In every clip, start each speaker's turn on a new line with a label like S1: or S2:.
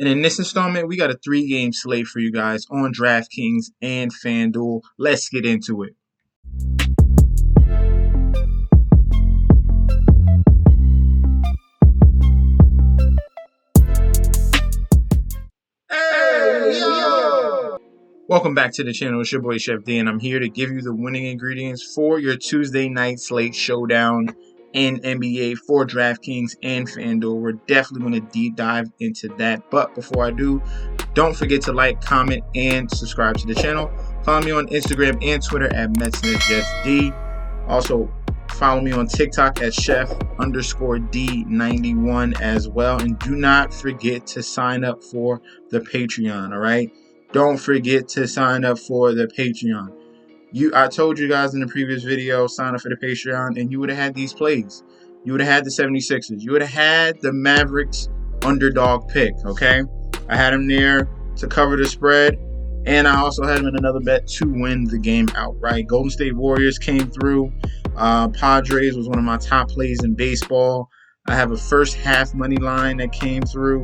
S1: And in this installment, we got a 3-game slate for you guys on DraftKings and Fanduel. Let's get into it. Welcome back to the channel. It's your boy Chef D, and I'm here to give you the winning ingredients for your Tuesday night slate showdown in NBA for DraftKings and FanDuel. We're definitely going to deep dive into that. But before I do, don't forget to like, comment, and subscribe to the channel. Follow me on Instagram and Twitter at MetsNetJeffD. Also, follow me on TikTok at Chef_D91 as well. And do not forget to sign up for the Patreon, all right? Don't forget to sign up for the Patreon. I told you guys in the previous video, sign up for the Patreon, and you would have had these plays. You would have had the 76ers. You would have had the Mavericks underdog pick, okay? I had them there to cover the spread, and I also had them in another bet to win the game outright. Golden State Warriors came through. Padres was one of my top plays in baseball. I have a first half money line that came through.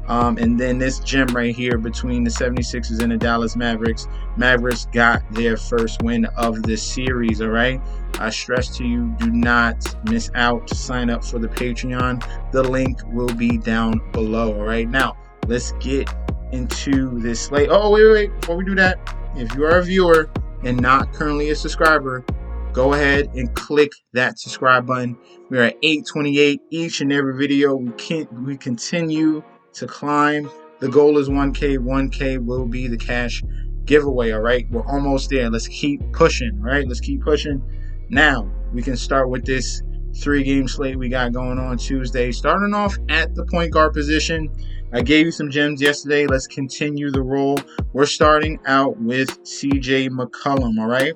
S1: And then this gem right here between the 76ers and the Dallas Mavericks. Mavericks got their first win of the series, all right? I stress to you, do not miss out to sign up for the Patreon. The link will be down below, all right? Now, let's get into this slate. Oh, wait. Before we do that, if you are a viewer and not currently a subscriber, go ahead and click that subscribe button. We are at 828 each and every video. We continue to climb. The goal is 1K. 1K will be the cash giveaway, all right? We're almost there. Let's keep pushing, all right? Let's keep pushing. Now, we can start with this 3-game slate we got going on Tuesday. Starting off at the point guard position. I gave you some gems yesterday. Let's continue the roll. We're starting out with CJ McCollum, all right?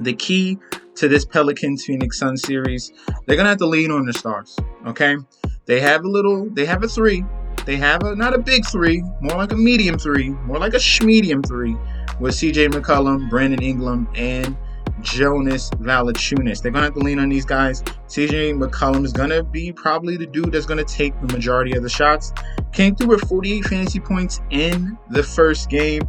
S1: The key to this Pelicans-Phoenix Suns series, they're going to have to lean on the stars, okay? They have a 3. They have not a big 3, more like a medium 3, more like a schmedium 3 with CJ McCollum, Brandon Ingram, and Jonas Valenciunis. They're going to have to lean on these guys. CJ McCollum is going to be probably the dude that's going to take the majority of the shots. Came through with 48 fantasy points in the first game,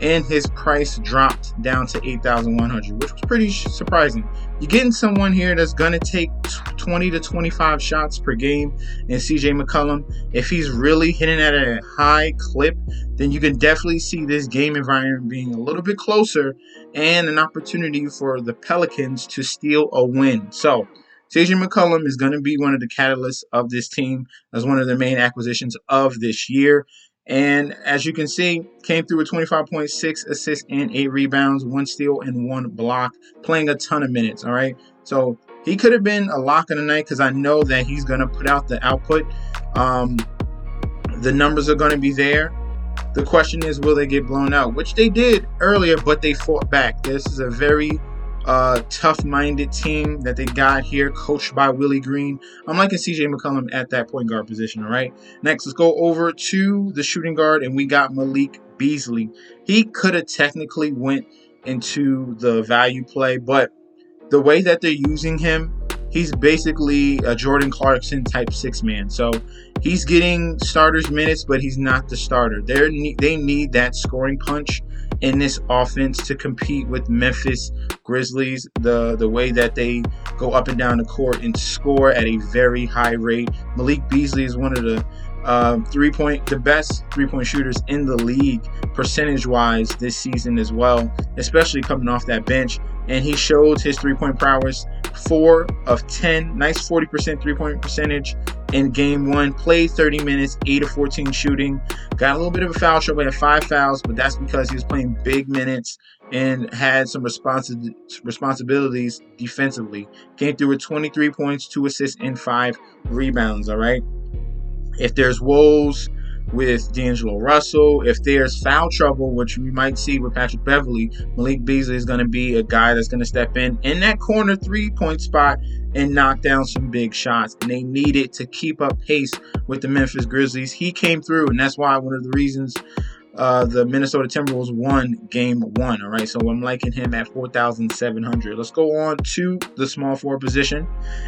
S1: and his price dropped down to $8,100, which was pretty surprising. You're getting someone here that's going to take 20 to 25 shots per game in CJ McCollum. If he's really hitting at a high clip, then you can definitely see this game environment being a little bit closer and an opportunity for the Pelicans to steal a win. So CJ McCollum is going to be one of the catalysts of this team as one of their main acquisitions of this year. And as you can see, came through with 25.6 assists and 8 rebounds, 1 steal and 1 block, playing a ton of minutes, all right? So he could have been a lock of the night because I know that he's going to put out the output. The numbers are going to be there. The question is, will they get blown out? Which they did earlier, but they fought back. This is a very tough-minded team that they got here, coached by Willie Green. I'm liking CJ McCollum at that point guard position, all right? Next, let's go over to the shooting guard, and we got Malik Beasley. He could have technically went into the value play, but the way that they're using him, he's basically a Jordan Clarkson type 6-man. So he's getting starters minutes, but he's not the starter. They need that scoring punch in this offense to compete with Memphis Grizzlies, the way that they go up and down the court and score at a very high rate. Malik Beasley is one of the best three-point shooters in the league percentage-wise this season as well, especially coming off that bench. And he showed his three-point prowess, 4 of 10, nice 40% three-point percentage in game 1. Played 30 minutes, 8 of 14 shooting. Got a little bit of a foul trouble, had 5 fouls, but that's because he was playing big minutes and had some responsibilities defensively. Came through with 23 points, 2 assists, and 5 rebounds, all right? If there's woes with D'Angelo Russell, if there's foul trouble, which we might see with Patrick Beverley, Malik Beasley is going to be a guy that's going to step in that corner 3-point spot and knock down some big shots. And they need it to keep up pace with the Memphis Grizzlies. He came through, and that's why one of the reasons the Minnesota Timberwolves won game 1. All right, so I'm liking him at 4,700. Let's go on to the small forward position,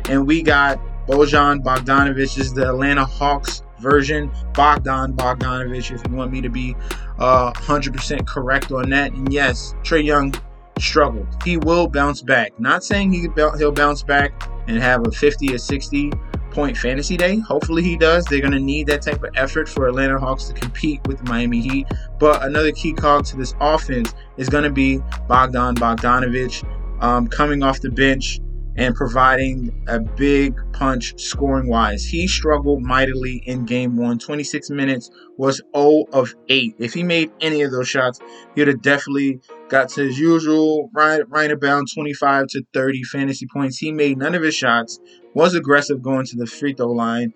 S1: and we got Bojan Bogdanovic is the Atlanta Hawks version, Bogdanovich, if you want me to be 100% correct on that. And yes, Trae Young struggled. He will bounce back. Not saying he'll bounce back and have a 50 or 60 point fantasy day. Hopefully he does. They're going to need that type of effort for Atlanta Hawks to compete with the Miami Heat. But another key cog to this offense is going to be Bogdanovich coming off the bench and providing a big punch scoring-wise. He struggled mightily in Game 1. 26 minutes, was 0 of 8. If he made any of those shots, he would have definitely got to his usual right about 25 to 30 fantasy points. He made none of his shots, was aggressive going to the free throw line,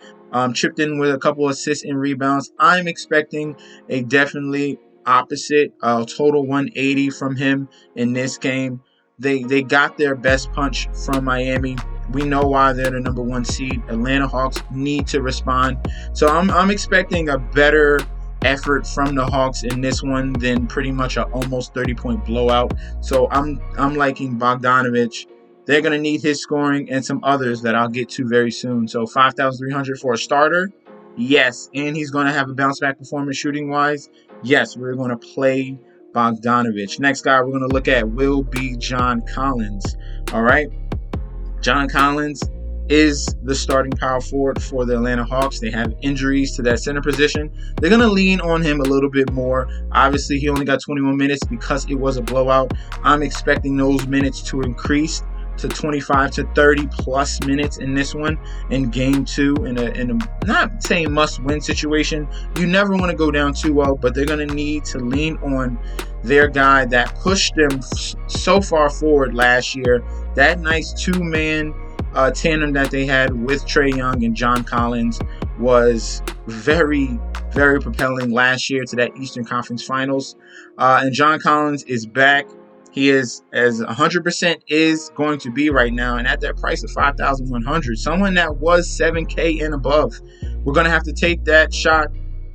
S1: chipped in with a couple assists and rebounds. I'm expecting a definitely opposite total 180 from him in this game. They got their best punch from Miami. We know why they're the number 1 seed. Atlanta Hawks need to respond. So I'm expecting a better effort from the Hawks in this one than pretty much an almost 30-point blowout. So I'm liking Bogdanovich. They're going to need his scoring and some others that I'll get to very soon. So 5,300 for a starter. Yes. And he's going to have a bounce back performance shooting wise. Yes, we're going to play Bogdanovich. Next guy we're going to look at will be John Collins. All right. John Collins is the starting power forward for the Atlanta Hawks. They have injuries to that center position. They're going to lean on him a little bit more. Obviously, he only got 21 minutes because it was a blowout. I'm expecting those minutes to increase to 25 to 30 plus minutes in this one in Game 2 in a not saying must-win situation. You never want to go down 2-0, but they're going to need to lean on their guy that pushed them so far forward last year. That nice two-man tandem that they had with Trae Young and John Collins was very, very propelling last year to that Eastern Conference Finals. And John Collins is back. He is as 100% is going to be right now, and at that price of $5,100, someone that was $7K and above. We're going to have to take that shot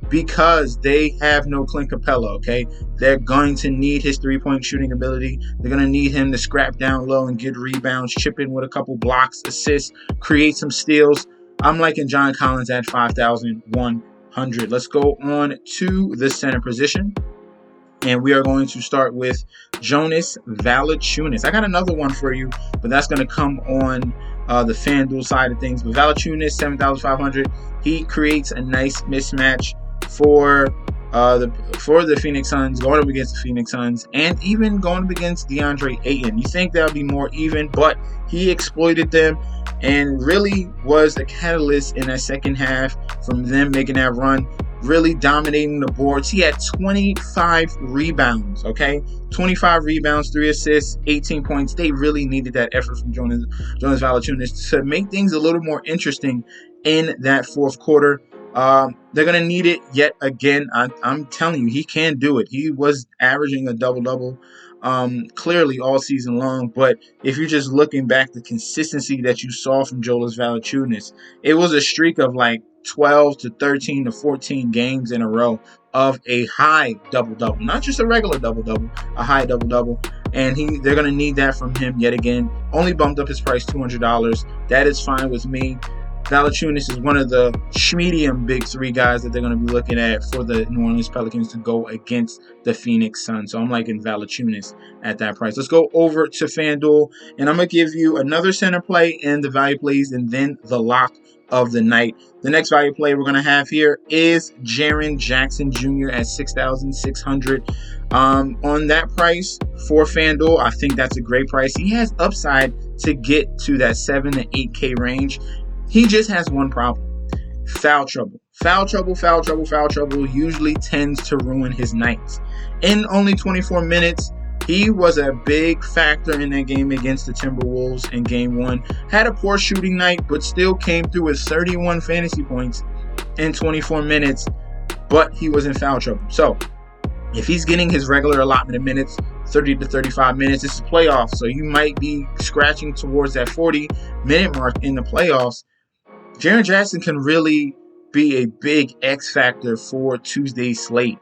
S1: because they have no Clint Capella, okay? They're going to need his three-point shooting ability. They're going to need him to scrap down low and get rebounds, chip in with a couple blocks, assists, create some steals. I'm liking John Collins at $5,100. Let's go on to the center position. And we are going to start with Jonas Valenciunis. I got another one for you, but that's going to come on the Fanduel side of things. But Valenciunis, 7,500. He creates a nice mismatch for the Phoenix Suns, going up against the Phoenix Suns, and even going up against DeAndre Ayton. You think that would be more even, but he exploited them and really was the catalyst in that second half from them making that run, really dominating the boards. He had 25 rebounds, okay? 25 rebounds, 3 assists, 18 points. They really needed that effort from Jonas Valenciunis to make things a little more interesting in that fourth quarter. They're going to need it yet again. I'm telling you, he can do it. He was averaging a double-double clearly all season long, but if you're just looking back, the consistency that you saw from Jonas Valenciunis, it was a streak of like 12 to 13 to 14 games in a row of a high double-double, not just a regular double-double, a high double-double. And they're going to need that from him yet again. Only bumped up his price $200. That is fine with me. Valenciunis is one of the medium big three guys that they're going to be looking at for the New Orleans Pelicans to go against the Phoenix Suns. So I'm liking Valenciunis at that price. Let's go over to FanDuel, and I'm going to give you another center play and the value plays and then the lock of the night. The next value play we're going to have here is Jaron Jackson Jr. at 6,600. On that price for FanDuel, I think that's a great price. He has upside to get to that 7 to 8K range. He just has one problem: foul trouble. Foul trouble usually tends to ruin his nights. In only 24 minutes, he was a big factor in that game against the Timberwolves in Game 1. Had a poor shooting night, but still came through with 31 fantasy points in 24 minutes, but he was in foul trouble. So if he's getting his regular allotment of minutes, 30 to 35 minutes, it's a playoff, so you might be scratching towards that 40-minute mark in the playoffs. Jaron Jackson can really be a big X factor for Tuesday's slate.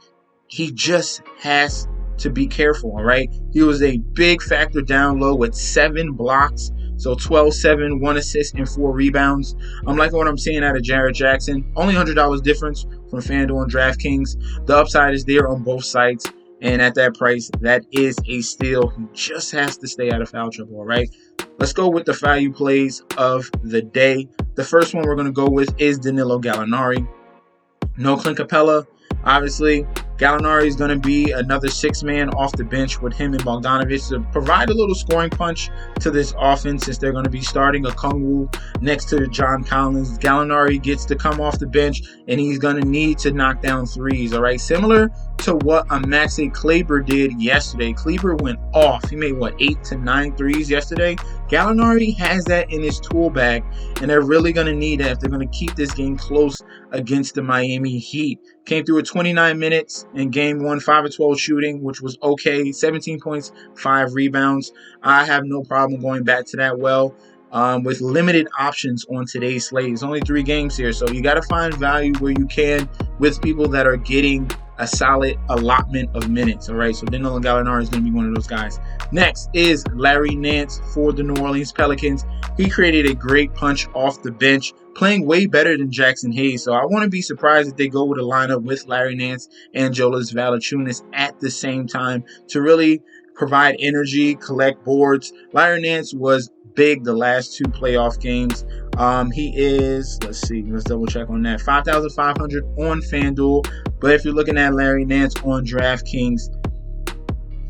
S1: He just has to be careful, all right? He was a big factor down low with 7 blocks, So 12, 7, 1 assist, and 4 rebounds. I'm liking what I'm seeing out of Jaron Jackson. Only $100 difference from Fanduel and DraftKings. The upside is there on both sites. And at that price, that is a steal. He just has to stay out of foul trouble, all right? Let's go with the value plays of the day. The first one we're going to go with is Danilo Gallinari. No Clint Capella. Obviously, Gallinari is going to be another 6-man off the bench with him and Bogdanovic to provide a little scoring punch to this offense since they're going to be starting a Kungwu next to John Collins. Gallinari gets to come off the bench, and he's going to need to knock down threes, all right? Similar to what a Maxey Kleber did yesterday. Kleber went off. He made, 8 to 9 threes yesterday? Gallinari has that in his tool bag, and they're really going to need that if they're going to keep this game close against the Miami Heat. Came through at 29 minutes in game 1, 5 of 12 shooting, which was okay. 17 points, 5 rebounds. I have no problem going back to that well. With limited options on today's slate. There's only 3 games here, so you got to find value where you can with people that are getting a solid allotment of minutes. All right, so Danilo Gallinari is going to be one of those guys. Next is Larry Nance for the New Orleans Pelicans. He created a great punch off the bench, playing way better than Jackson Hayes. So I want to be surprised if they go with a lineup with Larry Nance and Jonas Valenciunis at the same time to really provide energy, collect boards. Larry Nance was big the last 2 playoff games. He is, let's double check on that, 5,500 on FanDuel. But if you're looking at Larry Nance on DraftKings,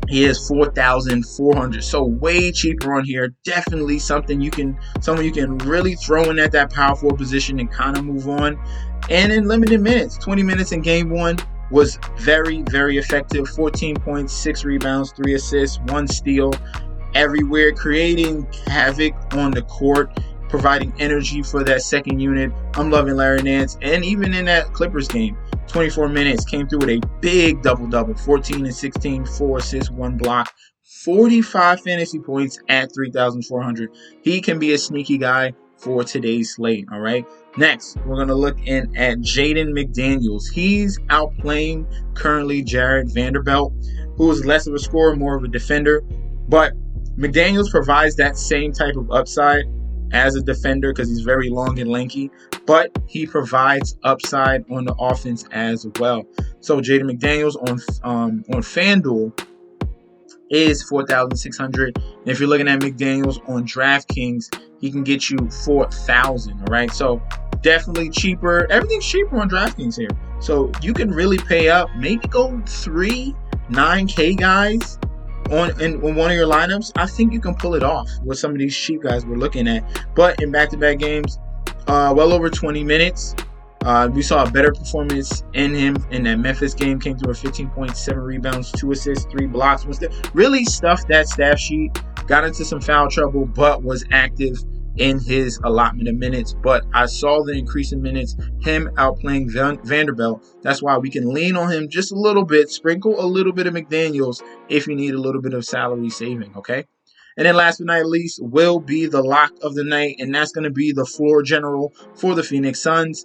S1: he is 4,400. So way cheaper on here. Definitely someone you can really throw in at that power forward position and kind of move on. And in limited minutes, 20 minutes in game 1 was very, very effective. 14 points, 6 rebounds, 3 assists, 1 steal. Everywhere, creating havoc on the court, providing energy for that second unit. I'm loving Larry Nance. And even in that Clippers game, 24 minutes, came through with a big double-double, 14 and 16, 4 assists, 1 block, 45 fantasy points at 3,400. He can be a sneaky guy for today's slate, all right? Next, we're going to look in at Jayden McDaniels. He's outplaying currently Jared Vanderbilt, who is less of a scorer, more of a defender. But McDaniels provides that same type of upside as a defender because he's very long and lanky, but he provides upside on the offense as well. So Jayden McDaniels on FanDuel is 4,600. And if you're looking at McDaniels on DraftKings, he can get you 4,000. All right, so definitely cheaper. Everything's cheaper on DraftKings here, so you can really pay up. Maybe go 3 9K guys on one of your lineups. I think you can pull it off with some of these cheap guys we're looking at. But in back-to-back games, well over 20 minutes, we saw a better performance in him in that Memphis game. Came through with 15 points, 7 rebounds, 2 assists, 3 blocks. Really stuffed that stat sheet. Got into some foul trouble, but was active in his allotment of minutes. But I saw the increase in minutes, him outplaying Vanderbilt. That's why we can lean on him just a little bit, sprinkle a little bit of McDaniels if you need a little bit of salary saving, okay? And then last but not least will be the lock of the night, and that's going to be the floor general for the Phoenix Suns.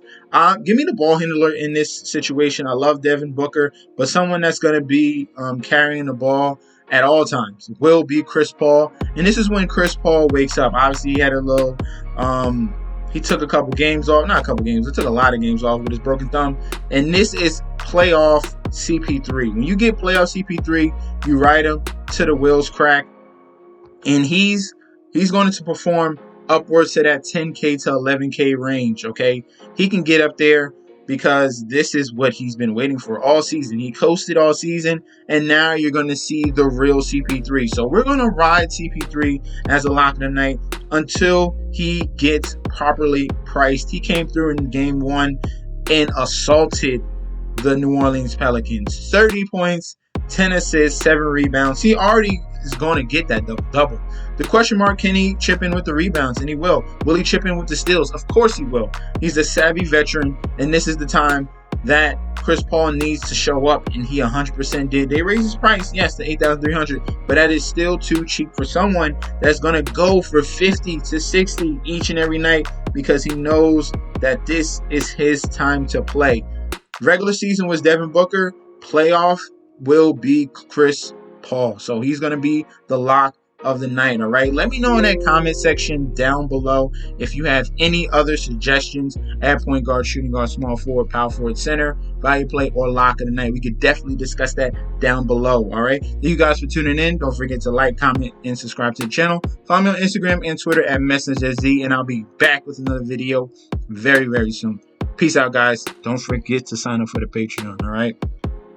S1: Give me the ball handler in this situation. I love Devin Booker, but someone that's going to be carrying the ball at all times will be Chris Paul. And this is when Chris Paul wakes up. Obviously, he had a little, he took a couple games off. Not a couple games. He took a lot of games off with his broken thumb. And this is playoff CP3. When you get playoff CP3, you ride him to the wheels crack. And he's going to perform upwards to that 10K to 11K range, okay? He can get up there because this is what he's been waiting for all season. He coasted all season, and now you're going to see the real CP3. So we're going to ride CP3 as a lock of the night until he gets properly priced. He came through in game 1 and assaulted the New Orleans Pelicans. 30 points, 10 assists, 7 rebounds. He already is going to get that double. The question mark, can he chip in with the rebounds? And he will. Will he chip in with the steals? Of course he will. He's a savvy veteran, and this is the time that Chris Paul needs to show up, and he 100% did. They raised his price, yes, to $8,300, but that is still too cheap for someone that's going to go for 50 to 60 each and every night because he knows that this is his time to play. Regular season was Devin Booker. Playoff will be Chris Paul. So he's going to be the lock of the night. All right, let me know in that comment section down below if you have any other suggestions at point guard, shooting guard, small forward, power forward, center, value play, or lock of the night. We could definitely discuss that down below. All right, thank you guys for tuning in. Don't forget to like, comment, and subscribe to the channel. Follow me on Instagram and Twitter at MessageSZ, and I'll be back with another video very, very soon. Peace out, guys. Don't forget to sign up for the Patreon. All right.